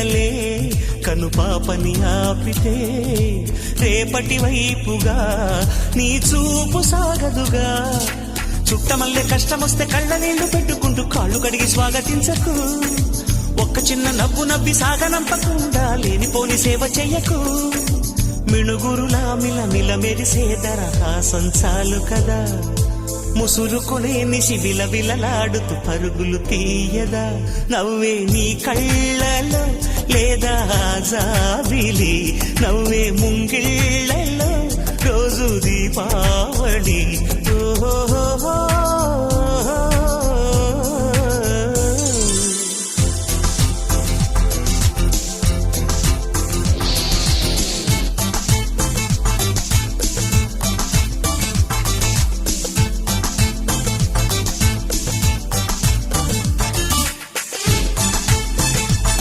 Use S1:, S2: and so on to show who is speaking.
S1: పిల్లలే కనుపాపని ఆపితే రేపటి వైపుగా నీ చూపు సాగదుగా. చుట్టమల్లె కష్టమొస్తే కళ్ళ నీళ్లు పెట్టుకుంటూ కాళ్ళు కడిగి స్వాగతించకు. ఒక్క చిన్న నవ్వు నవ్వి సాగనంపకుండా లేనిపోని సేవ చెయ్యకు. మిణుగురులా మిలమిల మెరిసే దరహాసం చాలు కదా. ముసురుకునే నిశి విలవిలలాడుతూ పరుగులు తీయదా. నవ్వే నీ కళ్ళలో లేదా జాబిలి, నవ్వే ముంగిళ్ళలో రోజు దీపావళి. ఓహో